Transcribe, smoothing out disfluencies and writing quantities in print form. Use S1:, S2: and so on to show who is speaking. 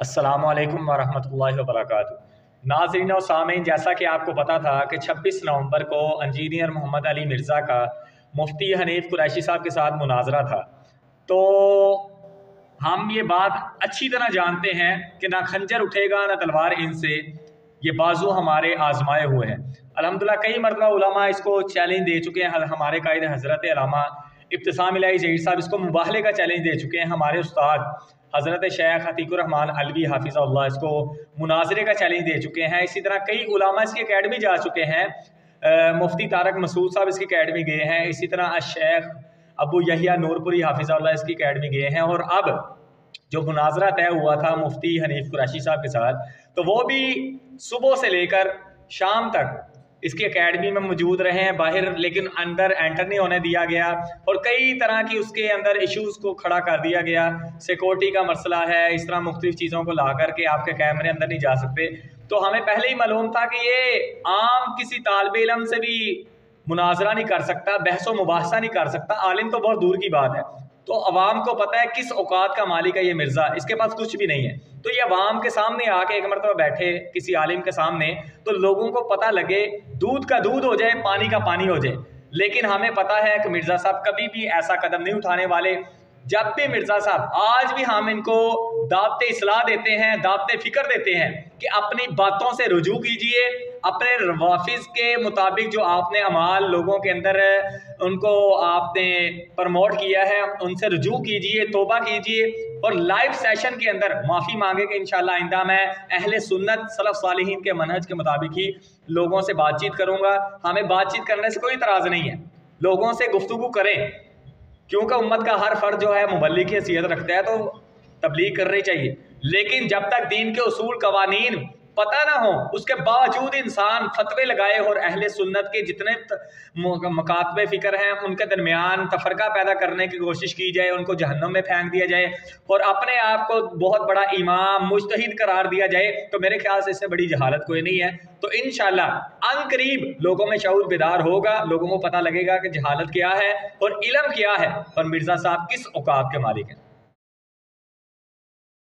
S1: अस्सलामु अलैकुम वरहमतुल्लाहि वबरकातुहू। नाज़रीन और सामीन, जैसा कि आपको पता था कि 26 नवंबर को इंजीनियर मोहम्मद अली मिर्ज़ा का मुफ्ती हनीफ कुरैशी साहब के साथ मुनाजरा था। तो हम ये बात अच्छी तरह जानते हैं कि ना खंजर उठेगा ना तलवार इनसे, ये बाजू हमारे आजमाए हुए हैं। अल्हम्दुलिल्लाह कई मरतबा उलमा इसको चैलेंज दे चुके हैं। हमारे कायद हज़रत अल्लामा इब्तिसाम इलाही ज़हीर साहब इसको मुबाहले का चैलेंज दे चुके हैं। हमारे उस्ताद हज़रत शेख अतीकुर रहमान अलवी हाफिज़हुल्लाह इसको मुनाजरे का चैलेंज दे चुके हैं। इसी तरह कई उलमा इसकी अकेडमी जा चुके हैं। मुफ्ती तारक मसूद साहब इसकी अकेडमी गए हैं। इसी तरह शेख अबू यहिया नूरपुरी हाफिज़हुल्लाह इसकी अकेडमी गए हैं। और अब जो मुनाजरा तय हुआ था मुफ्ती हनीफ कुरैशी साहब के साथ, तो वो भी सुबह से लेकर शाम तक इसकी एकेडमी में मौजूद रहे हैं बाहर, लेकिन अंदर एंटर नहीं होने दिया गया और कई तरह की उसके अंदर इश्यूज़ को खड़ा कर दिया गया। सिक्योरिटी का मसला है, इस तरह मुख्तलिफ चीज़ों को ला करके आपके कैमरे अंदर नहीं जा सकते। तो हमें पहले ही मालूम था कि ये आम किसी तालिब इल्म से भी मुनाजरा नहीं कर सकता, बहसो मुबाहसा नहीं कर सकता, आलिम तो बहुत दूर की बात है। तो अवाम को पता है किस औकात का मालिक है ये मिर्ज़ा, इसके पास कुछ भी नहीं है। तो ये अवाम के सामने आके एक मरतबा बैठे किसी आलिम के सामने, तो लोगों को पता लगे, दूध का दूध हो जाए, पानी का पानी हो जाए। लेकिन हमें पता है कि मिर्ज़ा साहब कभी भी ऐसा कदम नहीं उठाने वाले। जब भी मिर्ज़ा साहब, आज भी हम इनको दावत इस्लाह देते हैं, दावत फ़िक्र देते हैं कि अपनी बातों से रुजू कीजिए, अपने रवाफिज़ के मुताबिक जो आपने अमाल लोगों के अंदर उनको आपने प्रमोट किया है उनसे रुजू कीजिए, तौबा कीजिए और लाइव सेशन के अंदर माफ़ी मांगे कि इंशाअल्लाह आइंदा मैं अहले सुन्नत सलफ़ सालिहीन के मनहज के मुताबिक ही लोगों से बातचीत करूँगा। हमें बातचीत करने से कोई इतराज़ नहीं है, लोगों से गुफ्तगू करें, क्योंकि उम्मत का हर फर्द जो है मुबल्लिग की हैसियत रखता है, तो तबलीग करनी चाहिए। लेकिन जब तक दीन के उसूल कवानीन पता ना हो, उसके बावजूद इंसान फतवे लगाए और अहले सुन्नत के जितने मकातबे फ़िक्र हैं उनके दरमियान तफरका पैदा करने की कोशिश की जाए, उनको जहन्नुम में फेंक दिया जाए और अपने आप को बहुत बड़ा इमाम मुज्तहिद करार दिया जाए, तो मेरे ख्याल से इससे बड़ी जहालत कोई नहीं है। तो इंशाअल्लाह अनकरीब लोगों में शऊर बेदार होगा, लोगों को पता लगेगा कि जहालत क्या है और इल्म क्या है और मिर्ज़ा साहब किस औकात के मालिक हैं।